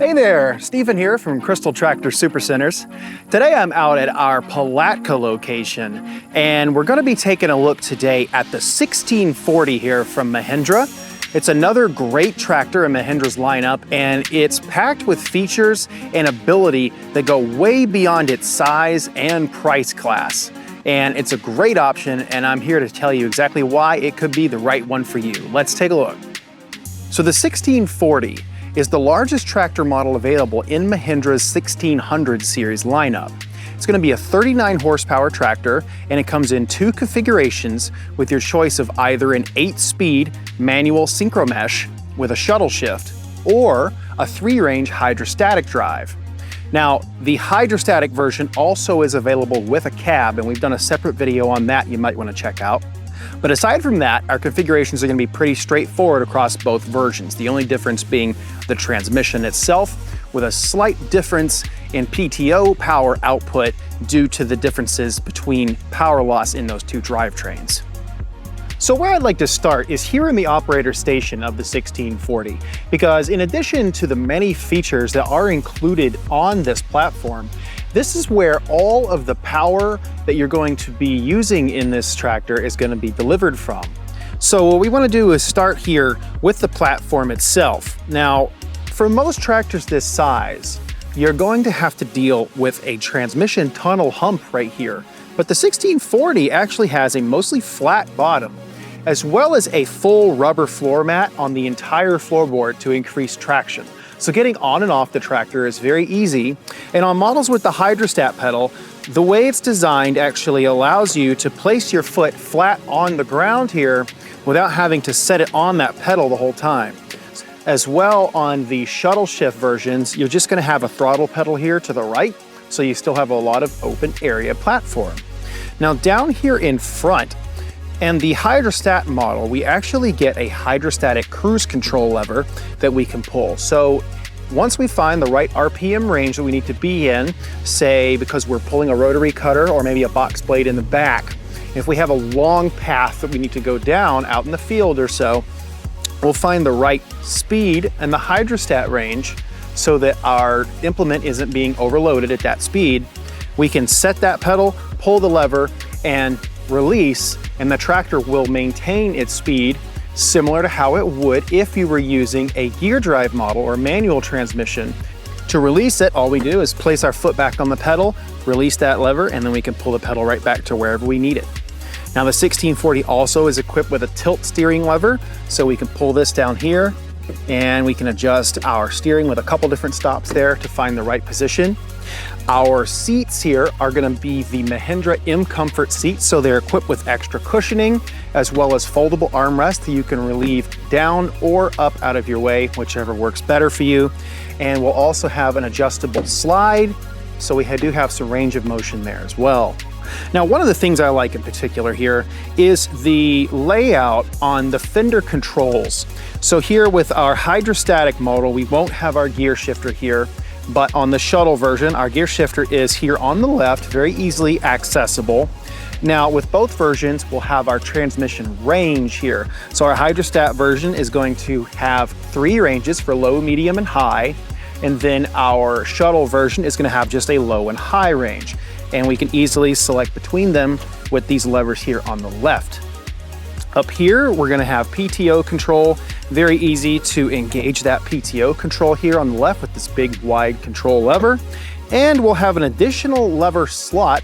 Hey there, Stephen here from Crystal Tractor Supercenters. Today I'm out at our Palatka location and we're going to be taking a look today at the 1640 here from Mahindra. It's another great tractor in Mahindra's lineup and it's packed with features and ability that go way beyond its size and price class. And it's a great option and I'm here to tell you exactly why it could be the right one for you. Let's take a look. So the 1640 is the largest tractor model available in Mahindra's 1600 series lineup. It's going to be a 39 horsepower tractor and it comes in two configurations with your choice of either an 8-speed manual synchro mesh with a shuttle shift or a 3-range hydrostatic drive. Now, the hydrostatic version also is available with a cab and we've done a separate video on that you might want to check out. But aside from that, our configurations are going to be pretty straightforward across both versions. The only difference being the transmission itself, with a slight difference in PTO power output due to the differences between power loss in those two drivetrains. So where I'd like to start is here in the operator station of the 1640, because in addition to the many features that are included on this platform, this is where all of the power that you're going to be using in this tractor is going to be delivered from. So what we want to do is start here with the platform itself. Now, for most tractors this size, you're going to have to deal with a transmission tunnel hump right here. But the 1640 actually has a mostly flat bottom, as well as a full rubber floor mat on the entire floorboard to increase traction. So getting on and off the tractor is very easy. And on models with the hydrostat pedal, the way it's designed actually allows you to place your foot flat on the ground here without having to set it on that pedal the whole time. As well, on the shuttle shift versions, you're just gonna have a throttle pedal here to the right, so you still have a lot of open area platform. Now down here in front, and the hydrostat model, we actually get a hydrostatic cruise control lever that we can pull. So once we find the right RPM range that we need to be in, say because we're pulling a rotary cutter or maybe a box blade in the back, if we have a long path that we need to go down out in the field or so, we'll find the right speed and the hydrostat range so that our implement isn't being overloaded at that speed. We can set that pedal, pull the lever, and release, and the tractor will maintain its speed similar to how it would if you were using a gear drive model or manual transmission. To release it, all we do is place our foot back on the pedal, release that lever, and then we can pull the pedal right back to wherever we need it. Now the 1640 also is equipped with a tilt steering lever, so we can pull this down here and we can adjust our steering with a couple different stops there to find the right position. Our seats here are going to be the Mahindra M-Comfort seats, so they're equipped with extra cushioning as well as foldable armrests that you can relieve down or up out of your way, whichever works better for you. And we'll also have an adjustable slide, so we do have some range of motion there as well. Now, one of the things I like in particular here is the layout on the fender controls. So here with our hydrostatic model, we won't have our gear shifter here, but on the shuttle version, our gear shifter is here on the left, very easily accessible. Now, with both versions, we'll have our transmission range here. So our hydrostat version is going to have 3 ranges for low, medium, and high. And then our shuttle version is going to have just a low and high range. And we can easily select between them with these levers here on the left. Up here, we're gonna have PTO control. Very easy to engage that PTO control here on the left with this big wide control lever. And we'll have an additional lever slot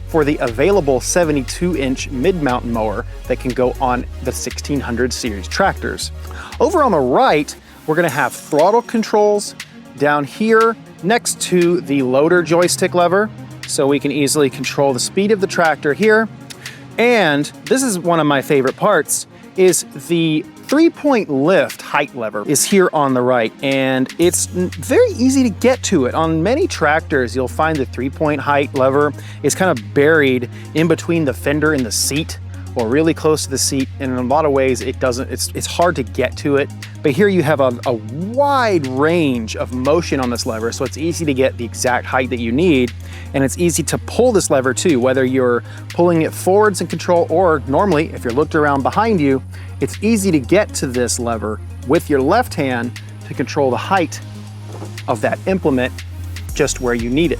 for the available 72-inch mid-mountain mower that can go on the 1600 series tractors. Over on the right, we're gonna have throttle controls down here next to the loader joystick lever, so we can easily control the speed of the tractor here. And this is one of my favorite parts, is the 3-point lift height lever is here on the right, and it's very easy to get to it. On many tractors, you'll find the 3-point height lever is kind of buried in between the fender and the seat, or really close to the seat, and in a lot of ways it's hard to get to it. But here you have a wide range of motion on this lever, so it's easy to get the exact height that you need, and it's easy to pull this lever too, whether you're pulling it forwards in control, or normally, if you're looked around behind you, it's easy to get to this lever with your left hand to control the height of that implement just where you need it.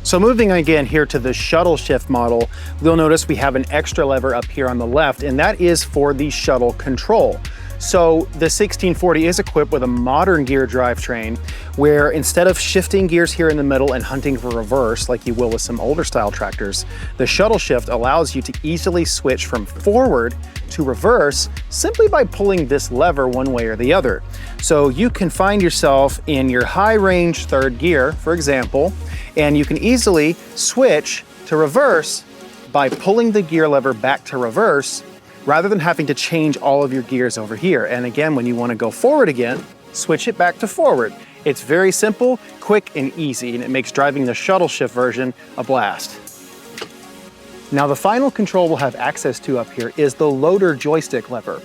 So moving again here to the shuttle shift model, you'll notice we have an extra lever up here on the left, and that is for the shuttle control. So the 1640 is equipped with a modern gear drivetrain where instead of shifting gears here in the middle and hunting for reverse like you will with some older style tractors, the shuttle shift allows you to easily switch from forward to reverse simply by pulling this lever one way or the other. So you can find yourself in your high range third gear, for example, and you can easily switch to reverse by pulling the gear lever back to reverse rather than having to change all of your gears over here. And again, when you want to go forward again, switch it back to forward. It's very simple, quick, and easy, and it makes driving the shuttle shift version a blast. Now, the final control we'll have access to up here is the loader joystick lever.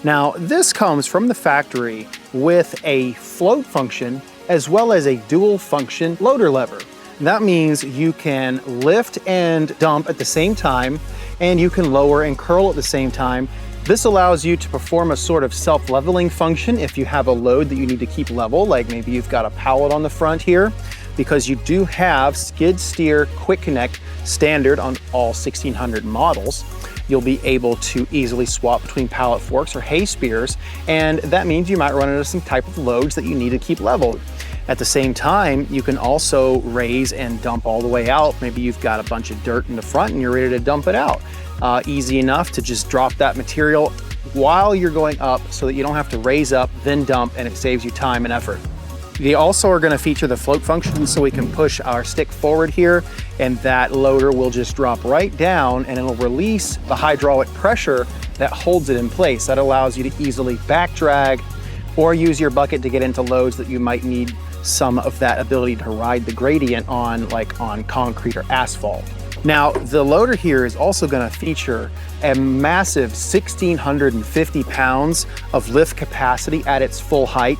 Now, this comes from the factory with a float function as well as a dual function loader lever. That means you can lift and dump at the same time, and you can lower and curl at the same time. This allows you to perform a sort of self-leveling function if you have a load that you need to keep level, like maybe you've got a pallet on the front here, because you do have skid steer quick connect standard on all 1600 models. You'll be able to easily swap between pallet forks or hay spears, and that means you might run into some type of loads that you need to keep leveled. At the same time, you can also raise and dump all the way out. Maybe you've got a bunch of dirt in the front and you're ready to dump it out. Easy enough to just drop that material while you're going up so that you don't have to raise up, then dump, and it saves you time and effort. They also are going to feature the float function, so we can push our stick forward here and that loader will just drop right down and it'll release the hydraulic pressure that holds it in place. That allows you to easily back drag or use your bucket to get into loads that you might need some of that ability to ride the gradient on, like on concrete or asphalt. Now, the loader here is also going to feature a massive 1,650 pounds of lift capacity at its full height,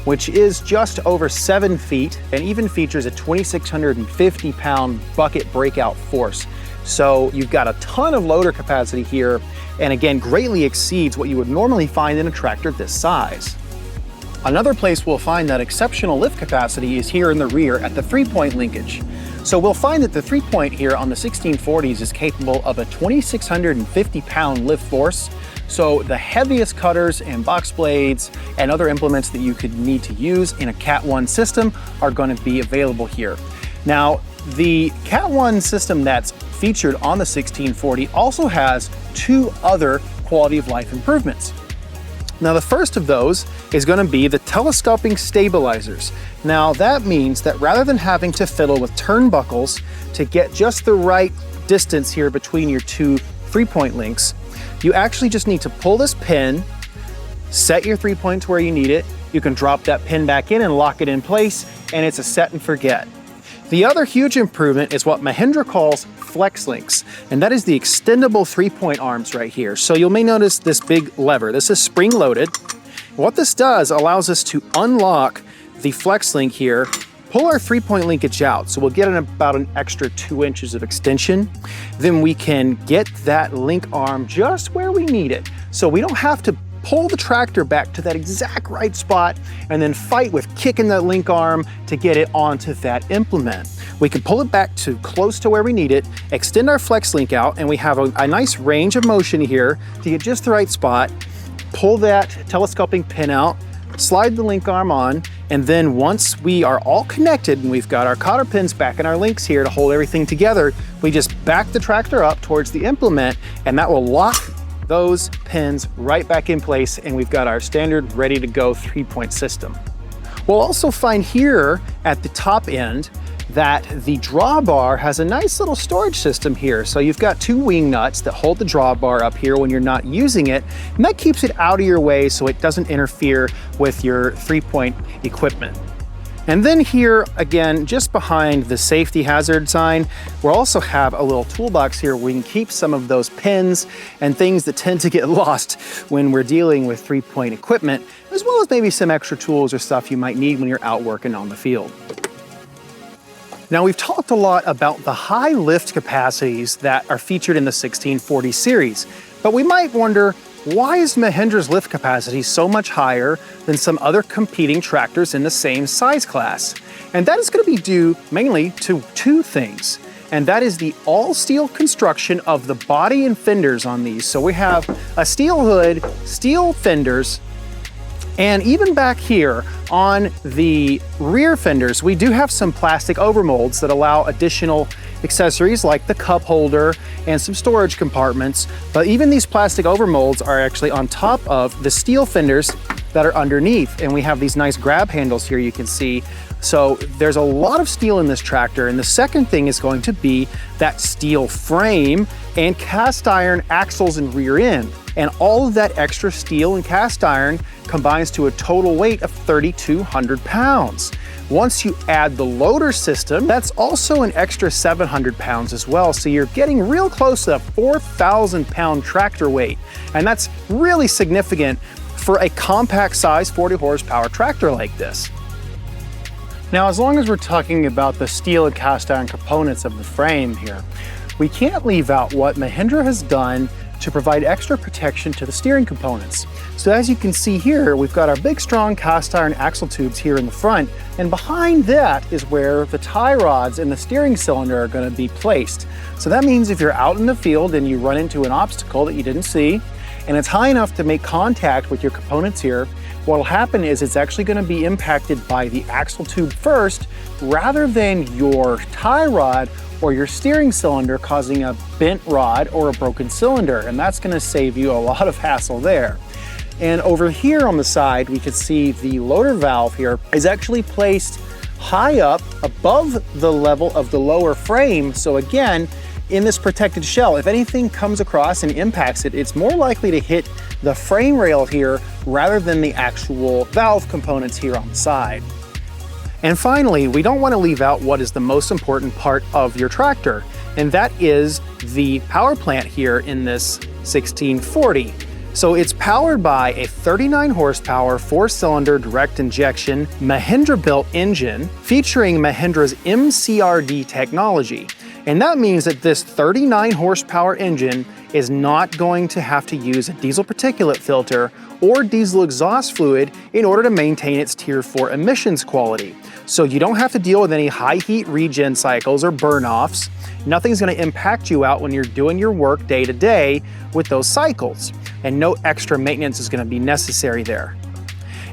which is just over 7 feet, and even features a 2,650 pound bucket breakout force. So you've got a ton of loader capacity here, and again, greatly exceeds what you would normally find in a tractor this size. Another place we'll find that exceptional lift capacity is here in the rear at the 3-point linkage. So we'll find that the 3-point here on the 1640s is capable of a 2,650 pound lift force. So the heaviest cutters and box blades and other implements that you could need to use in a Cat 1 system are going to be available here. Now, the Cat 1 system that's featured on the 1640 also has 2 other quality of life improvements. Now, the first of those is going to be the telescoping stabilizers. Now, that means that rather than having to fiddle with turnbuckles to get just the right distance here between your 2 3-point links, you actually just need to pull this pin, set your 3-point to where you need it. You can drop that pin back in and lock it in place, and it's a set and forget. The other huge improvement is what Mahindra calls flex links, and that is the extendable 3-point arms right here. So you may notice this big lever. This is spring loaded. What this does allows us to unlock the flex link here, pull our 3-point linkage out. So we'll get about an extra 2 inches of extension. Then we can get that link arm just where we need it. So we don't have to pull the tractor back to that exact right spot and then fight with kicking that link arm to get it onto that implement. We can pull it back to close to where we need it, extend our flex link out, and we have a nice range of motion here to get just the right spot, pull that telescoping pin out, slide the link arm on, and then once we are all connected and we've got our cotter pins back in our links here to hold everything together, we just back the tractor up towards the implement, and that will lock those pins right back in place, and we've got our standard ready to go 3-point system. We'll also find here at the top end that the drawbar has a nice little storage system here. So you've got 2 wing nuts that hold the drawbar up here when you're not using it, and that keeps it out of your way so it doesn't interfere with your 3-point equipment. And then here, again, just behind the safety hazard sign, we'll also have a little toolbox here where we can keep some of those pins and things that tend to get lost when we're dealing with 3-point equipment, as well as maybe some extra tools or stuff you might need when you're out working on the field. Now, we've talked a lot about the high lift capacities that are featured in the 1640 series, but we might wonder, why is Mahindra's lift capacity so much higher than some other competing tractors in the same size class? And that is going to be due mainly to two things. And that is the all-steel construction of the body and fenders on these. So we have a steel hood, steel fenders, and even back here on the rear fenders, we do have some plastic overmolds that allow additional accessories like the cup holder and some storage compartments. But even these plastic overmolds are actually on top of the steel fenders that are underneath. And we have these nice grab handles here you can see. So there's a lot of steel in this tractor. And the second thing is going to be that steel frame and cast iron axles and rear end. And all of that extra steel and cast iron combines to a total weight of 3,200 pounds. Once you add the loader system, that's also an extra 700 pounds as well. So you're getting real close to a 4,000 pound tractor weight. And that's really significant for a compact size 40 horsepower tractor like this. Now, as long as we're talking about the steel and cast iron components of the frame here, we can't leave out what Mahindra has done to provide extra protection to the steering components. So as you can see here, we've got our big strong cast iron axle tubes here in the front, and behind that is where the tie rods and the steering cylinder are going to be placed. So that means if you're out in the field and you run into an obstacle that you didn't see, and it's high enough to make contact with your components here, what will happen is it's actually going to be impacted by the axle tube first, rather than your tie rod or your steering cylinder causing a bent rod or a broken cylinder. And that's going to save you a lot of hassle there. And over here on the side, we can see the loader valve here is actually placed high up above the level of the lower frame. So again, in this protected shell, if anything comes across and impacts it, it's more likely to hit the frame rail here rather than the actual valve components here on the side. And finally, we don't want to leave out what is the most important part of your tractor, and that is the power plant here in this 1640. So it's powered by a 39 horsepower, 4-cylinder direct injection Mahindra built engine featuring Mahindra's MCRD technology. And that means that this 39 horsepower engine is not going to have to use a diesel particulate filter or diesel exhaust fluid in order to maintain its Tier 4 emissions quality. So you don't have to deal with any high heat regen cycles or burn-offs. Nothing's going to impact you out when you're doing your work day to day with those cycles, and no extra maintenance is going to be necessary there.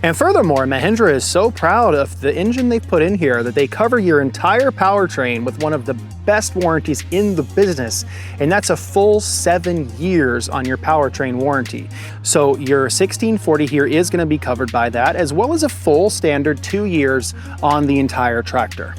And furthermore, Mahindra is so proud of the engine they've put in here that they cover your entire powertrain with one of the best warranties in the business, and that's a full 7 years on your powertrain warranty. So your 1640 here is going to be covered by that, as well as a full standard 2 years on the entire tractor.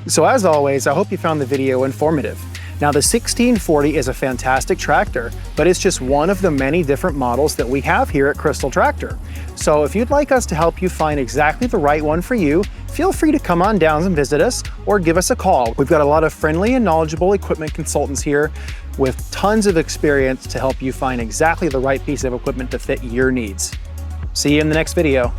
So as always, I hope you found the video informative. Now the 1640 is a fantastic tractor, but it's just one of the many different models that we have here at Crystal Tractor. So if you'd like us to help you find exactly the right one for you, feel free to come on down and visit us or give us a call. We've got a lot of friendly and knowledgeable equipment consultants here with tons of experience to help you find exactly the right piece of equipment to fit your needs. See you in the next video.